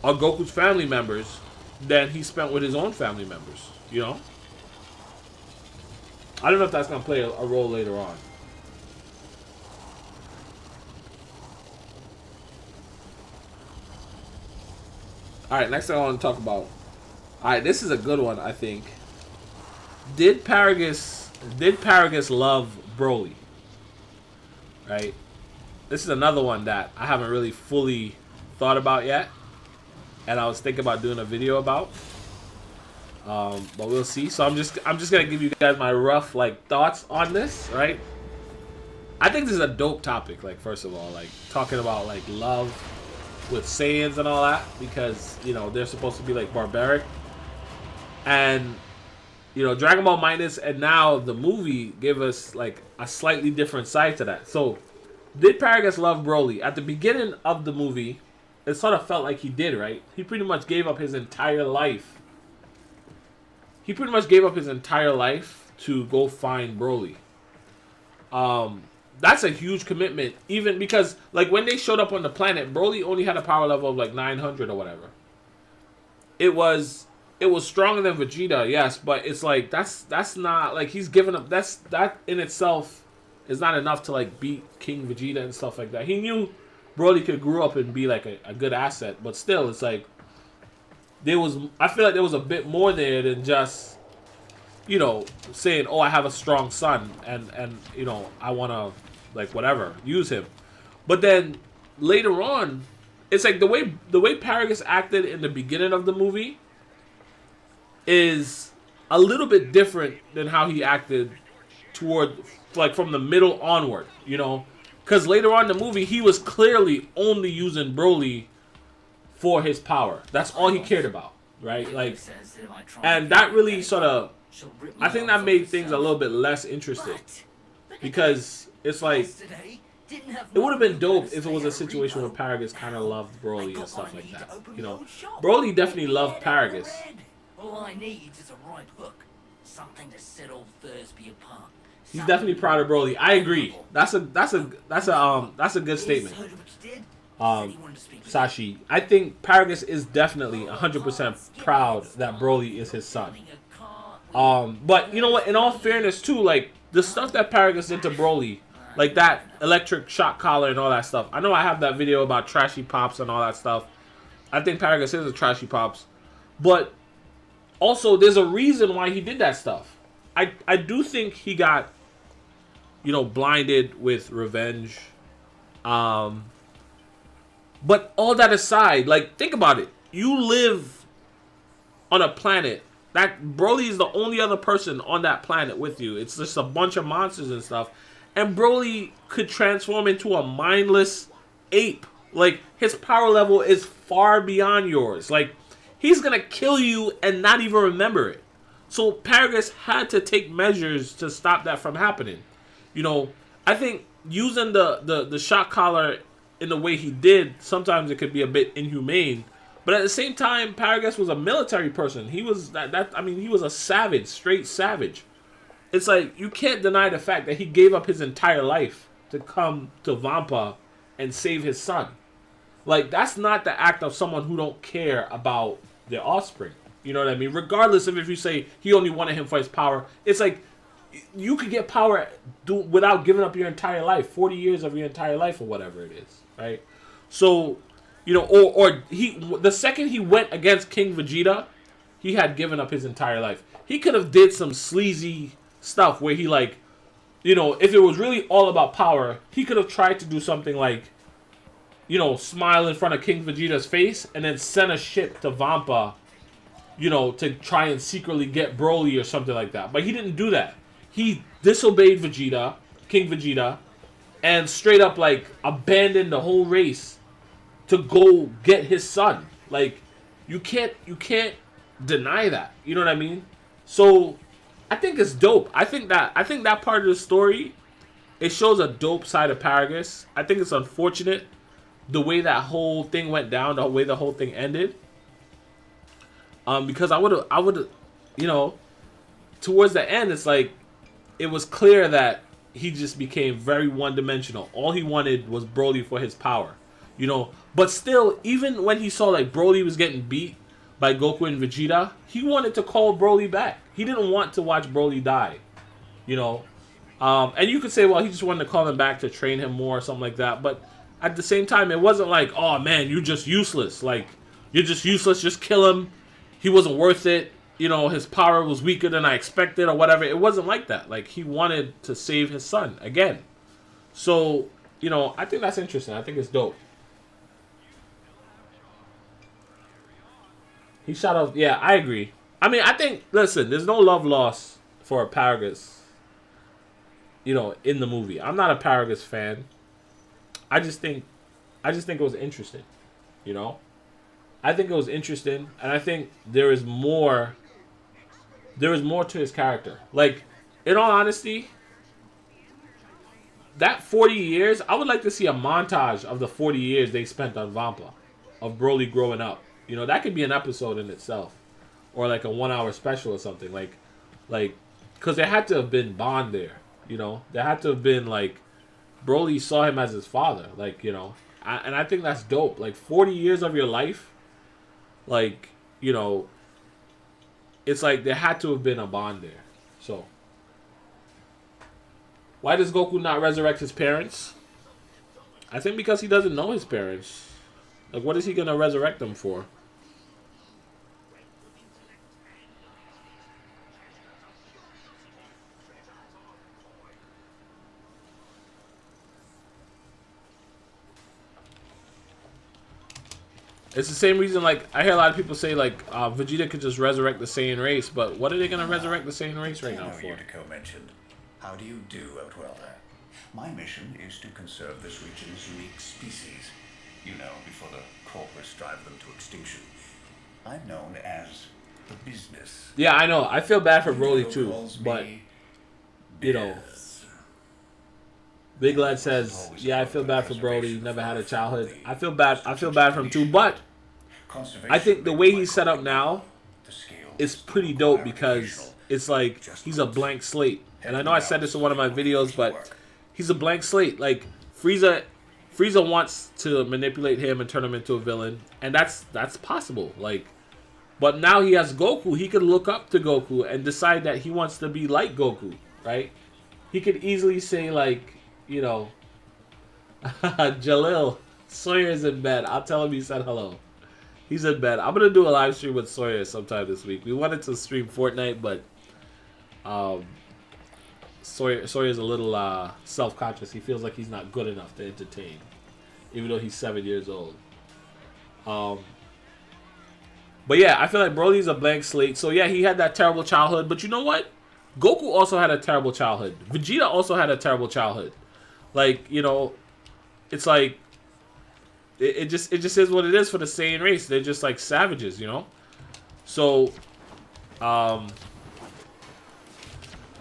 or Goku's family members than he spent with his own family members, you know? I don't know if that's going to play a role later on. Alright, next thing I want to talk about. Alright, this is a good one, I think. Did Paragus love Broly? Right? This is another one that I haven't really fully thought about yet, and I was thinking about doing a video about. But we'll see. So I'm just gonna give you guys my rough like thoughts on this, right? I think this is a dope topic. Like, first of all, like talking about like love with Saiyans and all that, because you know they're supposed to be like barbaric, and you know Dragon Ball Minus and now the movie give us like a slightly different side to that. So did Paragus love Broly? At the beginning of the movie, it sort of felt like he did, right? He pretty much gave up his entire life. He pretty much gave up his entire life to go find Broly. That's a huge commitment, even because, like, when they showed up on the planet, Broly only had a power level of, like, 900 or whatever. It was stronger than Vegeta, yes, but it's like, that's not, like, he's given up, that in itself is not enough to like beat King Vegeta and stuff like that. He knew Broly could grow up and be like a good asset, but still, it's like I feel like there was a bit more there than just, you know, saying, oh, I have a strong son and you know, I want to like whatever use him. But then later on, it's like the way Paragus acted in the beginning of the movie is a little bit different than how he acted toward, like, from the middle onward, you know, because later on in the movie he was clearly only using Broly for his power. That's all he cared about, right? Like, and that really sort of, I think that made things a little bit less interesting, because it's like it would have been dope if it was a situation where Paragus kind of loved Broly and stuff like that, you know. Broly definitely loved Paragus. All I need is a right hook, something to set old Thursby apart. He's definitely proud of Broly. I agree. That's a good statement. Sashi, I think Paragus is definitely 100% proud that Broly is his son. But you know what? In all fairness, too, like the stuff that Paragus did to Broly, like that electric shock collar and all that stuff. I know I have that video about trashy pops and all that stuff. I think Paragus is a trashy pops, but also there's a reason why he did that stuff. I do think he got, you know, blinded with revenge. But all that aside, like, think about it. You live on a planet that Broly is the only other person on that planet with you. It's just a bunch of monsters and stuff. And Broly could transform into a mindless ape. Like, his power level is far beyond yours. Like, he's gonna kill you and not even remember it. So Paragus had to take measures to stop that from happening. You know, I think using the shock collar in the way he did, sometimes it could be a bit inhumane. But at the same time, Paragus was a military person. He was he was a savage, straight savage. It's like, you can't deny the fact that he gave up his entire life to come to Vampa and save his son. Like, that's not the act of someone who don't care about their offspring. You know what I mean? Regardless of if you say he only wanted him for his power, it's like, you could get power without giving up your entire life, 40 years of your entire life or whatever it is, right? So, you know, or the second he went against King Vegeta, he had given up his entire life. He could have did some sleazy stuff where he like you know, if it was really all about power, he could have tried to do something like, you know, smile in front of King Vegeta's face and then send a ship to Vampa, you know, to try and secretly get Broly or something like that. But he didn't do that. He disobeyed Vegeta, King Vegeta, and straight up, like, abandoned the whole race to go get his son. Like, you can't deny that. You know what I mean? So I think it's dope. I think that part of the story, it shows a dope side of Paragus. I think it's unfortunate the way that whole thing went down, the way the whole thing ended. Because I would, you know, towards the end, it's like it was clear that he just became very one-dimensional. All he wanted was Broly for his power, you know. But still, even when he saw like Broly was getting beat by Goku and Vegeta, he wanted to call Broly back. He didn't want to watch Broly die, you know. And you could say, well, he just wanted to call him back to train him more or something like that. But at the same time, it wasn't like, oh man, you're just useless. Like, you're just useless. Just kill him. He wasn't worth it. You know, his power was weaker than I expected or whatever. It wasn't like that. Like, he wanted to save his son again. So, you know, I think that's interesting. I think it's dope. He shot off. Yeah, I agree. I mean, I think, listen, there's no love lost for Paragus, you know, in the movie. I'm not a Paragus fan. I just think it was interesting, you know? I think it was interesting, and I think there is more to his character. Like, in all honesty, that 40 years, I would like to see a montage of the 40 years they spent on Vampa, of Broly growing up. You know, that could be an episode in itself, or like a 1 hour special or something. Like, because there had to have been bond there. You know, there had to have been like, Broly saw him as his father. Like, you know, and I think that's dope. Like 40 years of your life. Like, you know, it's like there had to have been a bond there. So, why does Goku not resurrect his parents? I think because he doesn't know his parents. Like, what is he going to resurrect them for? It's the same reason, like, I hear a lot of people say, like, Vegeta could just resurrect the Saiyan race, but what are they going to resurrect the Saiyan race right now for? mentioned. How do you do, Outwelder? My mission is to conserve this region's unique species. You know, before the corpus drive them to extinction. I'm known as the business. Yeah, I know. I feel bad for Broly, too, but, you know, Big Lad says, yeah, I feel bad for Broly. Never had a childhood. I feel bad for him too. But I think the way he's set up now is pretty dope because it's like he's a blank slate. And I know I said this in one of my videos, but he's a blank slate. Like Frieza wants to manipulate him and turn him into a villain, and that's possible. Like, but now he has Goku. He could look up to Goku and decide that he wants to be like Goku, right? He could easily say like, you know, Jalil, Sawyer's in bed. I'll tell him he said hello. He's in bed. I'm going to do a live stream with Sawyer sometime this week. We wanted to stream Fortnite, but Sawyer's a little self-conscious. He feels like he's not good enough to entertain, even though he's 7 years old. But yeah, I feel like Broly's a blank slate. So yeah, he had that terrible childhood. But you know what? Goku also had a terrible childhood. Vegeta also had a terrible childhood. Like, you know, it's like it just is what it is for the Saiyan race. They're just like savages, you know. So,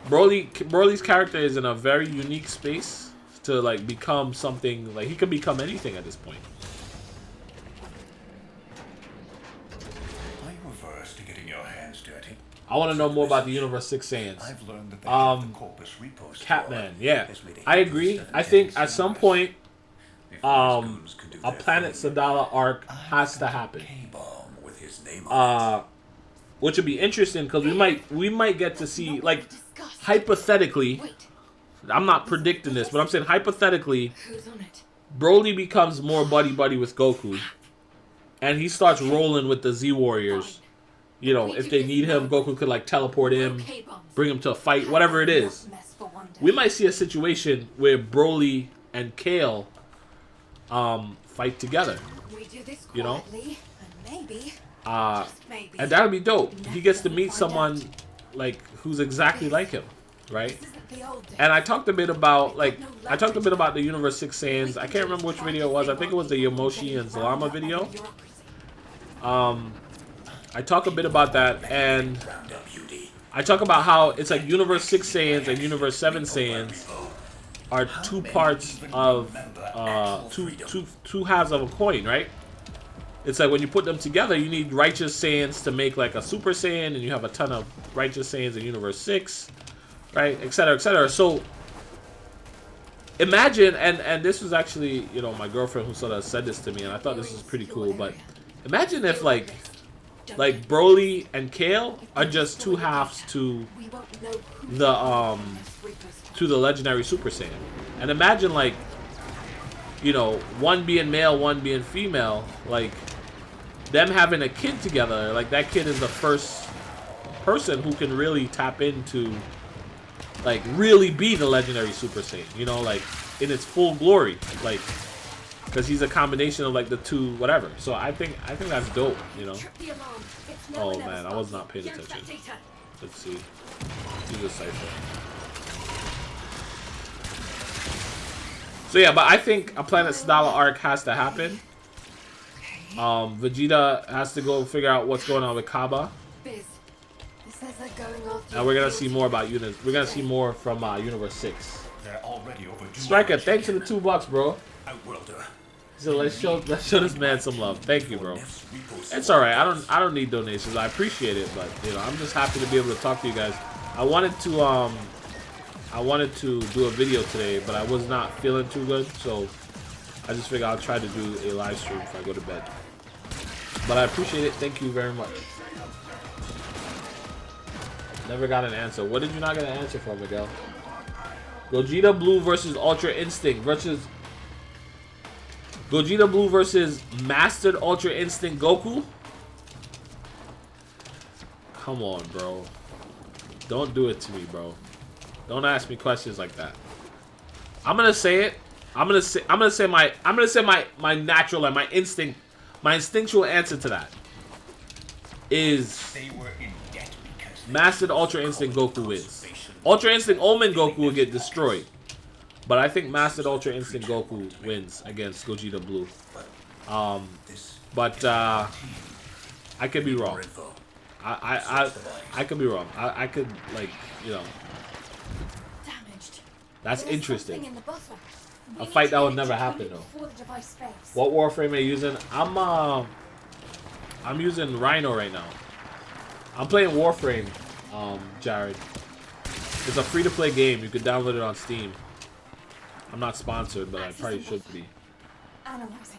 Broly's character is in a very unique space to like become something. Like he could become anything at this point. Are you averse to getting your hands dirty? I want to know more about the Universe 6 Saiyans. I've learned that they have the Corpus Repo store. Catman, yeah. Has made a I agree. I think at some point, Before his goons can do a their Planet thing, Sadala arc I've has to got a happen. K-bomb with his name on it. Which would be interesting because we might get to see, like, hypothetically, Wait, I'm not predicting this, but I'm saying hypothetically, who's on it? Broly becomes more buddy with Goku, and he starts rolling with the Z Warriors. You know, if they need him, Goku could like teleport him, bring him to a fight, whatever it is. we might see a situation where Broly and Kale fight together. We do this You know? quietly, and maybe, Uh, just maybe, and that would be dope. He gets to meet someone like who's exactly like him, right? this isn't the old days. And I talked a bit about the Universe 6 Saiyans. I can't remember which video it was. I think it was the Yomoshi and Zalama video. I talk a bit about that, and I talk about how it's like Universe 6 Saiyans and Universe 7 Saiyans are two parts of two halves of a coin, right? It's like when you put them together, you need righteous Saiyans to make like a Super Saiyan, and you have a ton of righteous Saiyans in Universe 6, right? Etc. Etc. So imagine, and this was actually, you know, my girlfriend who sort of said this to me, and I thought this was pretty cool. But imagine if like Broly and Kale are just two halves to We won't know who the legendary Super Saiyan, and imagine like, you know, one being male, one being female, like them having a kid together. Like that kid is the first person who can really tap into, like, really be the legendary Super Saiyan, you know, like in its full glory, like, because he's a combination of like the two whatever. So I think that's dope, you know. Oh man, I was not paying attention. Let's see. Use a cipher. So yeah, but I think a Planet Sadala arc has to happen. Vegeta has to go figure out what's going on with Kaba. Biz, it says they're going after And we're gonna see more about Unit. We're gonna see more from Universe 6. They're already overdue. Striker, thanks for the $2, bro. Outworlder. So let's show this man some love. Thank you, bro. It's all right. I don't need donations. I appreciate it, but you know, I'm just happy to be able to talk to you guys. I wanted to do a video today, but I was not feeling too good, so I just figured I'll try to do a live stream before I go to bed. But I appreciate it. Thank you very much. Never got an answer. What did you not get an answer for, Miguel? Gogeta Blue versus Ultra Instinct versus Gogeta Blue versus Mastered Ultra Instinct Goku? Come on, bro. Don't do it to me, bro. Don't ask me questions like that. I'm gonna say it. I'm gonna say my natural and my instinctual answer to that is They were in debt because Mastered Ultra Instinct Goku wins. Ultra Instinct Omen Goku will get destroyed. But I think Mastered Ultra Instinct Goku wins against Gogeta Blue. But I could be wrong. I could be wrong. I could, like, you know. damaged. That's There's interesting. something in the bottle. A fight that would never happen though. Before the device fails. What Warframe are you using? I'm using Rhino right now. I'm playing Warframe, Jared. It's a free-to-play game. You can download it on Steam. I'm not sponsored, but I probably should be. Analyzing.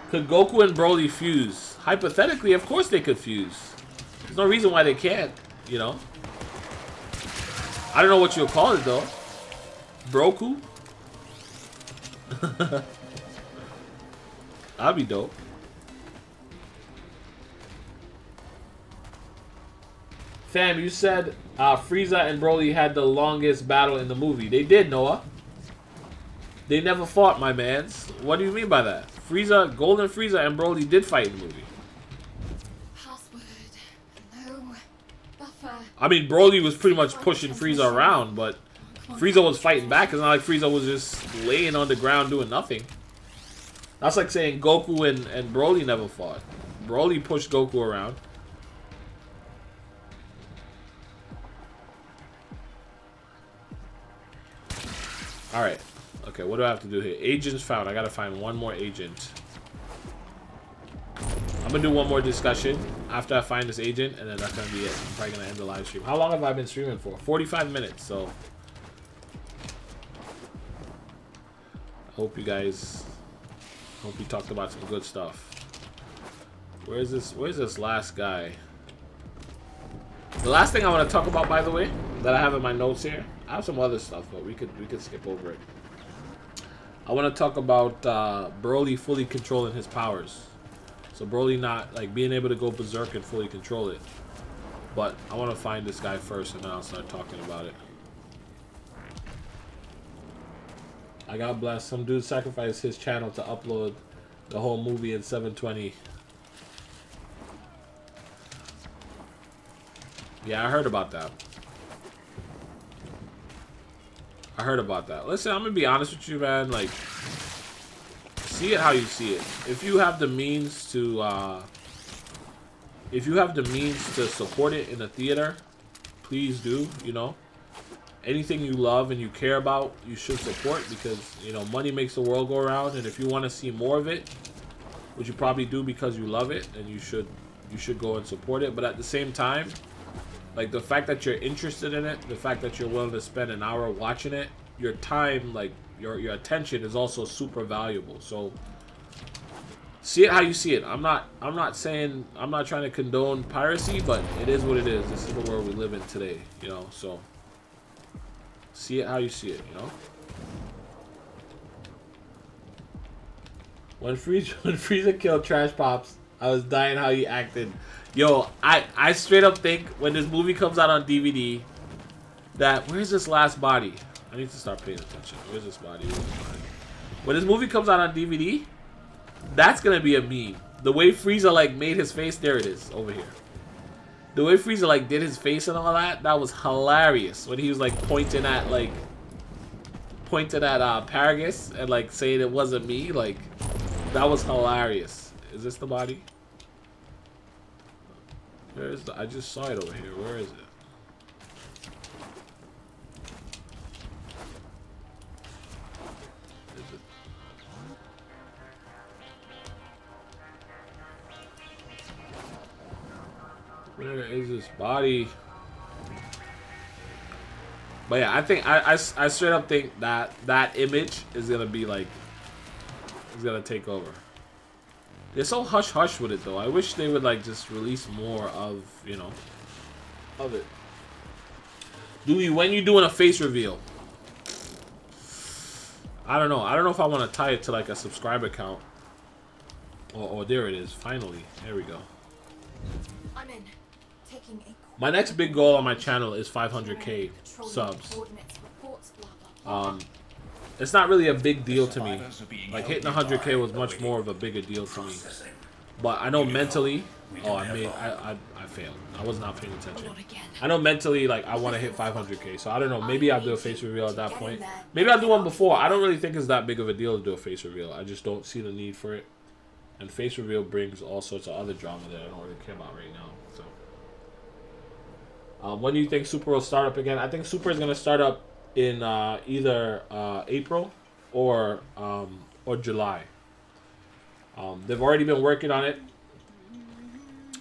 Could Goku and Broly fuse? Hypothetically, of course they could fuse. There's no reason why they can't, you know? I don't know what you'll call it, though. Broku? That'd be dope. Fam, you said Frieza and Broly had the longest battle in the movie. They did, Noah. They never fought, my mans. What do you mean by that? Frieza, Golden Frieza and Broly did fight in the movie. Password. No. Buffer. I mean, Broly was pretty much pushing Frieza around, but Frieza was fighting back. It's not like Frieza was just laying on the ground doing nothing. That's like saying Goku and Broly never fought. Broly pushed Goku around. Alright. Okay, what do I have to do here? Agents found. I gotta find one more agent. I'm gonna do one more discussion after I find this agent, and then that's gonna be it. I'm probably gonna end the live stream. How long have I been streaming for? 45 minutes, so I hope you guys, hope we talked about some good stuff. Where's this last guy? The last thing I want to talk about, by the way, that I have in my notes here, I have some other stuff, but we could skip over it. I want to talk about Broly fully controlling his powers. So Broly not like being able to go berserk and fully control it. But I want to find this guy first, and then I'll start talking about it. I got blessed. Some dude sacrificed his channel to upload the whole movie in 720. Yeah, I heard about that. I heard about that. Listen, I'm gonna be honest with you, man. Like, see it how you see it. If you have the means to, support it in the theater, please do. You know, anything you love and you care about, you should support, because you know money makes the world go around. And if you want to see more of it, which you probably do because you love it, then you should go and support it. But at the same time, like, the fact that you're interested in it, the fact that you're willing to spend an hour watching it, your time, like your attention is also super valuable. So see it how you see it. I'm not saying, I'm not trying to condone piracy, but it is what it is. This is the world we live in today, you know. So see it how you see it, you know. When Frieza killed Trash Pops, I was dying how he acted. Yo, I straight up think when this movie comes out on DVD that, where's this last body? I need to start paying attention. Where's this body? Where's this body? When this movie comes out on DVD, that's gonna be a meme. The way Frieza like made his face, there it is, over here. The way Frieza like did his face and all that, that was hilarious. When he was like pointing at Paragus and like saying it wasn't me, like, that was hilarious. Is this the body? Where is the? I just saw it over here. Where is it? Is it? Where is this body? But yeah, I think I straight up think that that image is gonna be like, is gonna take over. They're so hush hush with it though. I wish they would like just release more of, you know, of it. When you doing a face reveal? I don't know. I don't know if I want to tie it to like a subscriber count. Oh, there it is. Finally, there we go. I'm in. Taking a My next big goal on my channel is 500k subs. It's not really a big deal to me. Like, hitting 100k was much more of a bigger deal to me. But I know mentally, I failed. I was not paying attention. I know mentally, like, I want to hit 500k. So I don't know. Maybe I'll do a face reveal at that point. Maybe I'll do one before. I don't really think it's that big of a deal to do a face reveal. I just don't see the need for it. And face reveal brings all sorts of other drama that I don't really care about right now. So, when do you think Super will start up again? I think Super is gonna start up in either April or July. They've already been working on it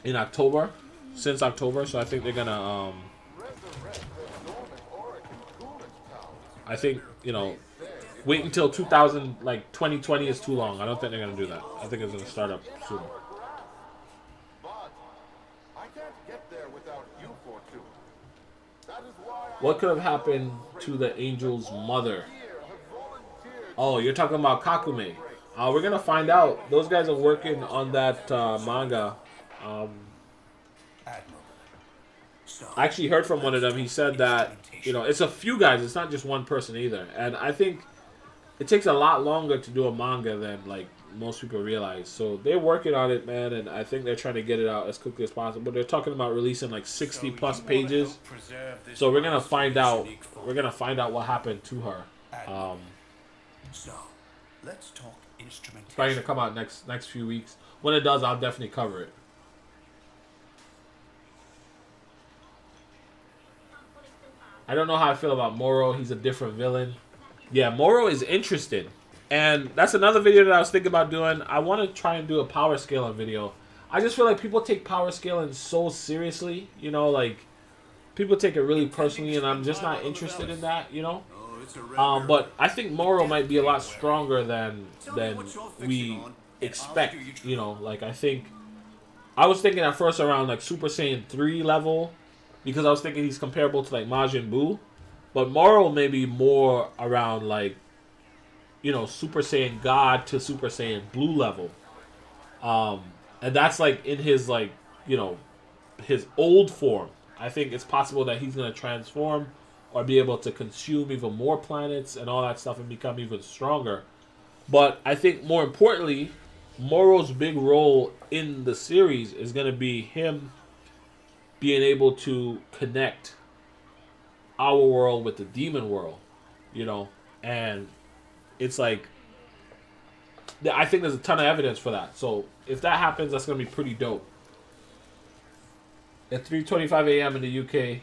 in October, since October. So I think they're gonna. I think, you know, wait until 2020 is too long. I don't think they're gonna do that. I think it's gonna start up soon. What could have happened to the angel's mother? Oh, you're talking about Kakume. We're gonna find out. Those guys are working on that manga. I actually heard from one of them. He said that, you know, it's a few guys. It's not just one person either. And I think it takes a lot longer to do a manga than like most people realize. So they're working on it, man, and I think they're trying to get it out as quickly as possible. They're talking about releasing like 60 plus pages. So we're gonna find out. We're gonna find out what happened to her. So let's talk instrumentation. It's probably gonna come out next few weeks. When it does, I'll definitely cover it. I don't know how I feel about Moro. He's a different villain. Yeah, Moro is interesting. And that's another video that I was thinking about doing. I want to try and do a power scaling video. I just feel like people take power scaling so seriously. You know, like, people take it really personally, and I'm just not interested in that, you know? But I think Moro might be a lot stronger than we expect, you know? Like, I was thinking at first around, like, Super Saiyan 3 level, because I was thinking he's comparable to, like, Majin Buu. But Moro may be more around, like, you know, Super Saiyan God to Super Saiyan Blue level. And that's, like, in his, like, you know, his old form. I think it's possible that he's going to transform or be able to consume even more planets and all that stuff and become even stronger. But I think more importantly, Moro's big role in the series is going to be him being able to connect our world with the demon world, you know, and it's like, I think there's a ton of evidence for that. So if that happens, that's going to be pretty dope. At 3:25 a.m. in the UK,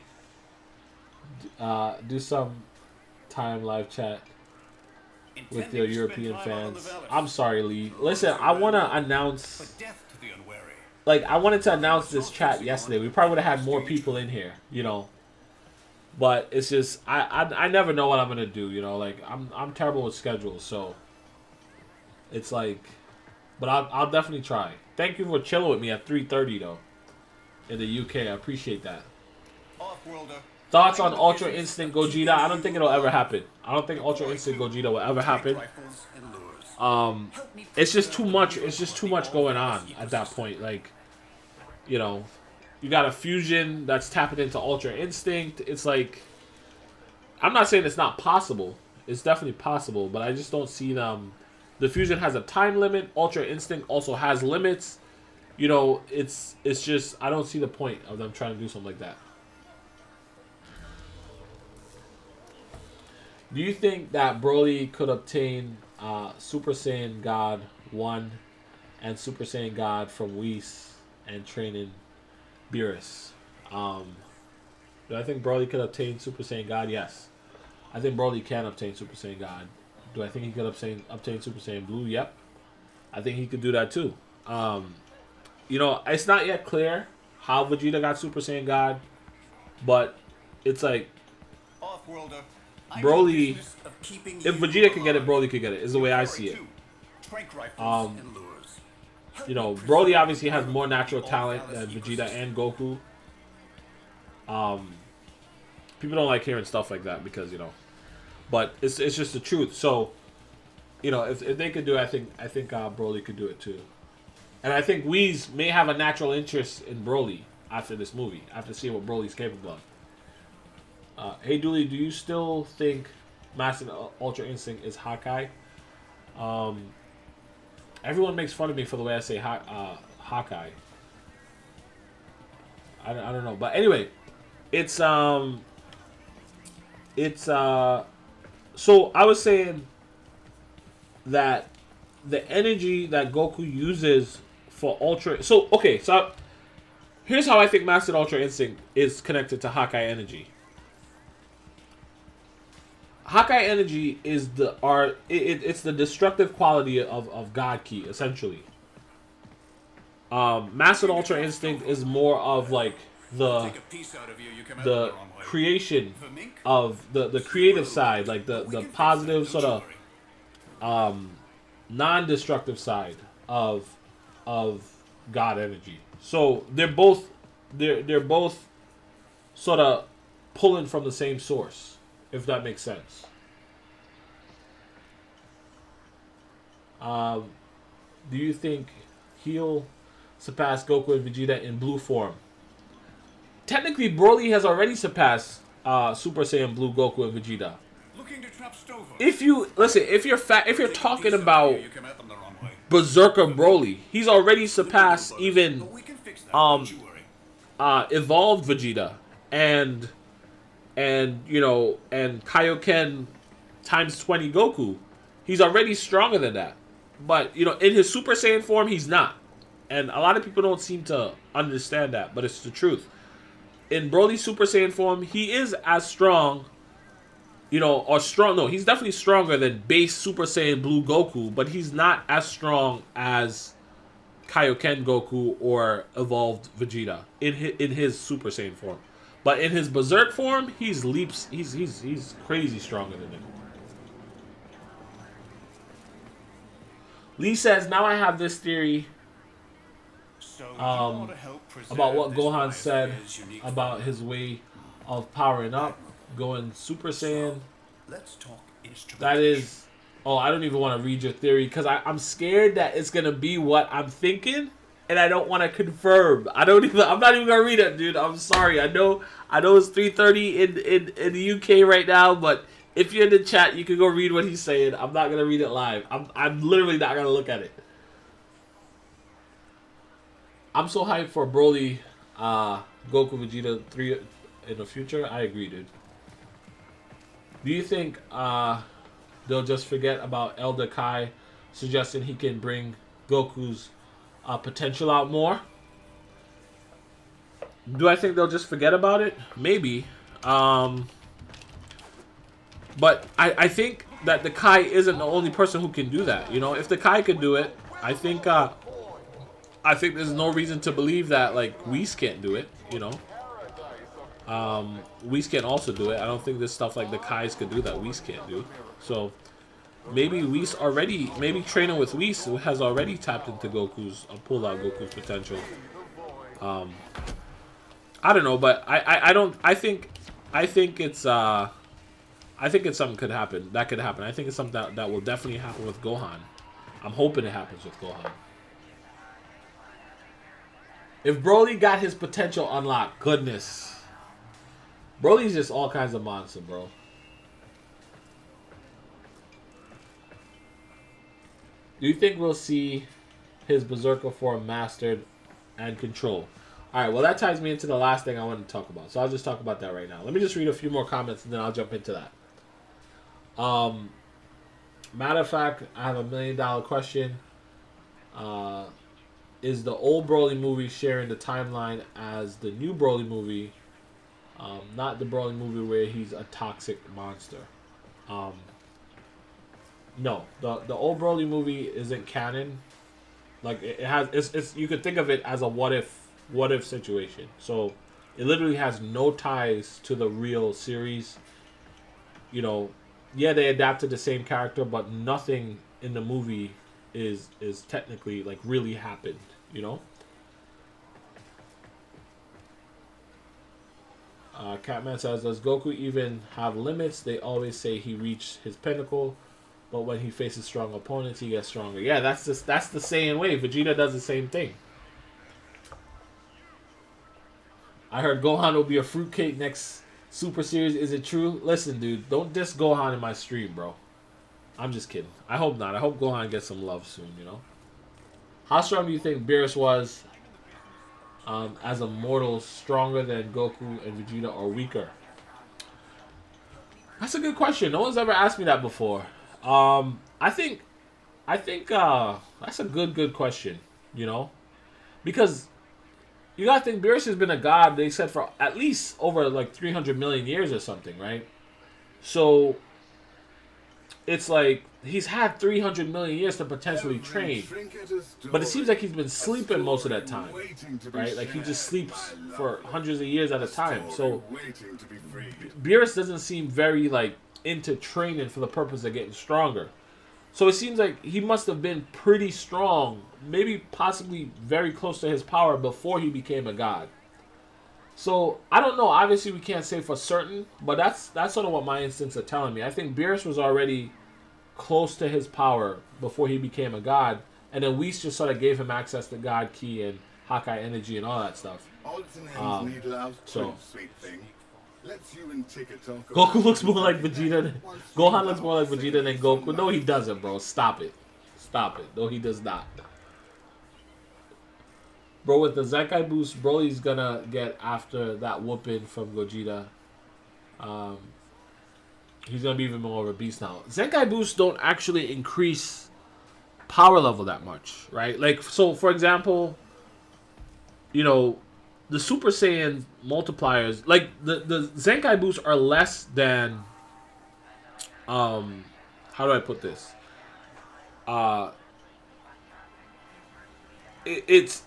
do some time live chat with your European fans. I'm sorry, Lee. Listen, I want to announce, like, I wanted to announce this chat yesterday. We probably would have had more people in here, you know. But it's just, I never know what I'm gonna do, you know. Like, I'm terrible with schedules, so it's like, but I'll definitely try. Thank you for chilling with me at 3:30 though, in the UK. I appreciate that. Thoughts on Ultra Instinct Gogeta? I don't think it'll ever happen. I don't think Ultra Instinct Gogeta will ever happen. It's just too much. It's just too much going on at that point. Like, you know, you got a fusion that's tapping into Ultra Instinct. It's like, I'm not saying it's not possible. It's definitely possible, but I just don't see them. The fusion has a time limit. Ultra Instinct also has limits. You know, it's just, I don't see the point of them trying to do something like that. Do you think that Broly could obtain Super Saiyan God 1 and Super Saiyan God from Whis and training Beerus? Do I think Broly could obtain Super Saiyan God? Yes. I think Broly can obtain Super Saiyan God. Do I think he could obtain Super Saiyan Blue? Yep. I think he could do that too. You know, it's not yet clear how Vegeta got Super Saiyan God, but it's like, Broly, if Vegeta could get it, Broly could get it, is the way I see it. You know, Broly obviously has more natural talent than Vegeta and Goku. People don't like hearing stuff like that because, you know, but it's just the truth. So, you know, if they could do it, I think Broly could do it too. And I think Whis may have a natural interest in Broly after this movie, after seeing what Broly's capable of. Hey Dooley, do you still think Master Ultra Instinct is Hawkeye? Everyone makes fun of me for the way I say Hawkeye. I don't know, but anyway, so I was saying that the energy that Goku uses for Ultra. So okay, so here's how I think Master Ultra Instinct is connected to Hawkeye energy. Hawkeye energy is it's the destructive quality of God Ki, essentially. Master Ultra Instinct is more of like the creation of the creative side, like the positive sort of non-destructive side of God energy. So they're both sort of pulling from the same source, if that makes sense. Do you think he'll surpass Goku and Vegeta in blue form? Technically, Broly has already surpassed Super Saiyan Blue Goku and Vegeta. If you're talking about Berserker Broly, he's already surpassed even evolved Vegeta and you know, and Kaioken times 20 Goku. He's already stronger than that. But, you know, in his Super Saiyan form, he's not. And a lot of people don't seem to understand that, but it's the truth. In Broly's Super Saiyan form, he is as strong, you know, or strong. No, he's definitely stronger than base Super Saiyan Blue Goku, but he's not as strong as Kaioken Goku or evolved Vegeta in his Super Saiyan form. But in his Berserk form, he's crazy stronger than him. Lee says, now I have this theory about what Gohan said about his way of powering up, going Super Saiyan. That is... Oh, I don't even want to read your theory because I'm scared that it's going to be what I'm thinking. and I don't want to confirm. I'm not even gonna read it, dude. I'm sorry. I know it's 3:30 in the UK right now, but if you're in the chat, you can go read what he's saying. I'm not gonna read it live. I'm literally not gonna look at it. I'm so hyped for Broly, Goku, Vegeta 3 in the future. I agree, dude. Do you think they'll just forget about Elder Kai suggesting he can bring Goku's potential out more? Do I think they'll just forget about it? Maybe. But I think that the Kai isn't the only person who can do that. You know, if the Kai could do it, I think there's no reason to believe that like Whis can't do it. You know, Whis can also do it. I don't think there's stuff like the Kais could do that Whis can't do. So maybe maybe training with Whis has already tapped into Goku's, pulled out Goku's potential. I don't know, but I think it's something could happen. That could happen. I think it's something that will definitely happen with Gohan. I'm hoping it happens with Gohan. If Broly got his potential unlocked, goodness. Broly's just all kinds of monster, bro. Do you think we'll see his Berserker form mastered and controlled? Alright, well that ties me into the last thing I wanted to talk about. So I'll just talk about that right now. Let me just read a few more comments and then I'll jump into that. Matter of fact, I have $1 million question. Is the old Broly movie sharing the timeline as the new Broly movie? Not the Broly movie where he's a toxic monster. No, the old Broly movie isn't canon. Like it's you could think of it as a what if situation. So it literally has no ties to the real series. You know, yeah, they adapted the same character, but nothing in the movie is technically like really happened, you know. Catman says, does Goku even have limits? They always say he reached his pinnacle, but when he faces strong opponents, he gets stronger. Yeah, that's the same way. Vegeta does the same thing. I heard Gohan will be a fruitcake next Super Series. Is it true? Listen, dude, don't diss Gohan in my stream, bro. I'm just kidding. I hope not. I hope Gohan gets some love soon, you know? How strong do you think Beerus was as a mortal? Stronger than Goku and Vegeta, or weaker? That's a good question. No one's ever asked me that before. I think that's a good question, you know? Because you gotta think Beerus has been a god, they said, for at least over like 300 million years or something, right? So it's like he's had 300 million years to potentially train, but it seems like he's been sleeping most of that time, right? Like he just sleeps for hundreds of years at a time. So Beerus doesn't seem very like into training for the purpose of getting stronger. So it seems like he must have been pretty strong, maybe possibly very close to his power before he became a god. So I don't know. Obviously, we can't say for certain, but that's sort of what my instincts are telling me. I think Beerus was already close to his power before he became a god, and then Whis just sort of gave him access to God Ki and Hakai energy and all that stuff. So Goku looks more like Vegeta. Gohan looks more like Vegeta than Goku. No, he doesn't, bro. Stop it. Stop it. No, he does not. Bro, with the Zenkai boost, Broly's gonna get after that whooping from Gogeta. He's gonna be even more of a beast now. Zenkai boosts don't actually increase power level that much, right? Like, so for example, you know, the Super Saiyan multipliers, like the Zenkai boosts are less than, how do I put this? It's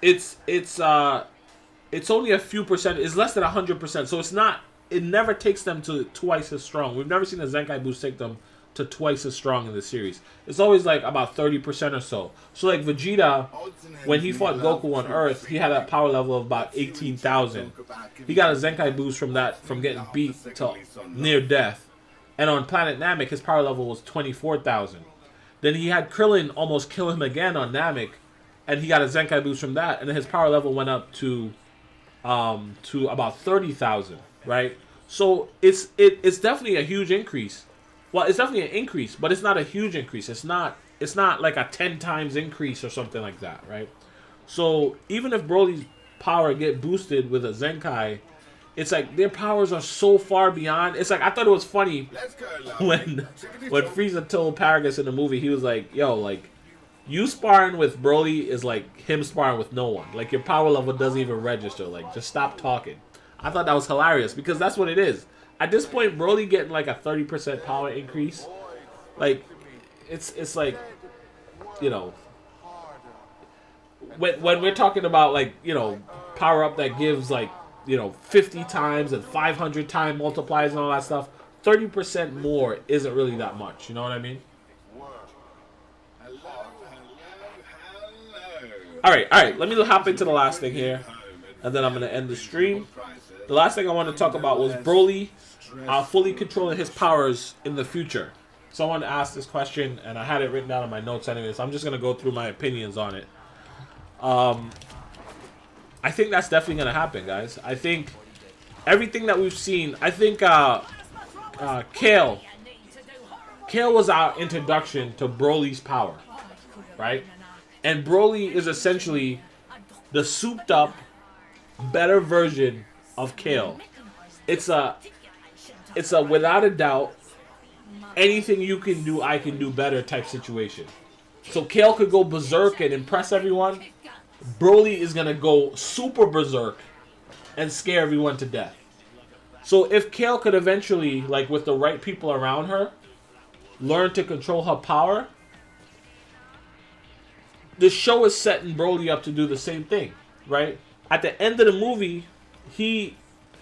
only a few percent. It's less than 100%. So it's not. It never takes them to twice as strong. We've never seen a Zenkai boost take them to twice as strong in the series. It's always like about 30% or so. So like Vegeta, when he fought Goku on Earth, he had a power level of about 18,000. He got a Zenkai boost from that, from getting beat to near death. And on Planet Namek, his power level was 24,000. Then he had Krillin almost kill him again on Namek, and he got a Zenkai boost from that, and then his power level went up to about 30,000, right? So it's definitely a huge increase. Well, it's definitely an increase, but it's not a huge increase. It's not like a 10 times increase or something like that, right? So even if Broly's power get boosted with a Zenkai, it's like their powers are so far beyond. It's like I thought it was funny when Frieza told Paragus in the movie, he was like, "Yo, like you sparring with Broly is like him sparring with no one. Like your power level doesn't even register. Like just stop talking." I thought that was hilarious because that's what it is. At this point, Broly getting like a 30% power increase, like it's like, you know, when we're talking about like, you know, power up that gives like, you know, 50 times and 500 time multipliers and all that stuff, 30% more isn't really that much. You know what I mean? All right. Let me hop into the last thing here, and then I'm gonna end the stream. The last thing I want to talk about was Broly fully controlling his powers in the future. Someone asked this question, and I had it written down in my notes anyway, so I'm just gonna go through my opinions on it. I think that's definitely gonna happen, guys. I think everything that we've seen. I think Kale was our introduction to Broly's power, right? And Broly is essentially the souped up, better version of Kale. It's a without a doubt, anything you can do, I can do better type situation. So Kale could go berserk and impress everyone. Broly is gonna go super berserk and scare everyone to death. So if Kale could eventually, like with the right people around her, learn to control her power, the show is setting Broly up to do the same thing, right? At the end of the movie, he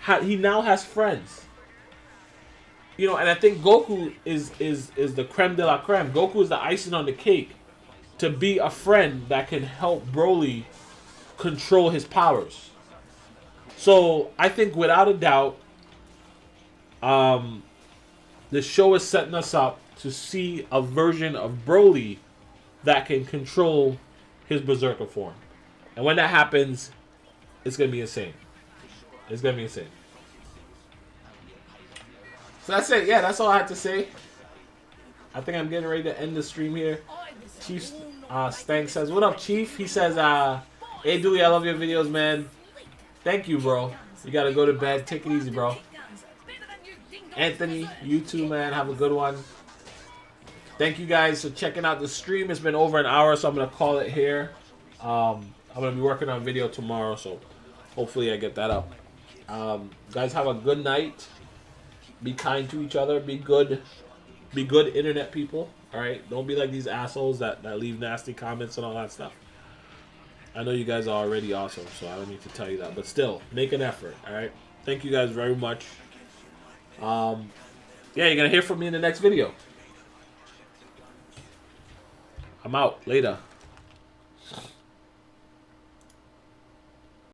now has friends. You know, and I think Goku is the creme de la creme. Goku is the icing on the cake to be a friend that can help Broly control his powers. So I think without a doubt, the show is setting us up to see a version of Broly that can control his berserker form. And when that happens, it's going to be insane. It's going to be insane. So that's it. Yeah, that's all I have to say. I think I'm getting ready to end the stream here. Chief Stank says, "What up, Chief?" He says, "Hey, Dewey, I love your videos, man." Thank you, bro. You got to go to bed. Take it easy, bro. Anthony, you too, man. Have a good one. Thank you guys for checking out the stream. It's been over an hour, so I'm going to call it here. I'm going to be working on video tomorrow, so hopefully I get that up. Guys, have a good night. Be kind to each other. Be good internet people. All right? Don't be like these assholes that leave nasty comments and all that stuff. I know you guys are already awesome, so I don't need to tell you that. But still, make an effort. All right? Thank you guys very much. Yeah, you're going to hear from me in the next video. I'm out. Later.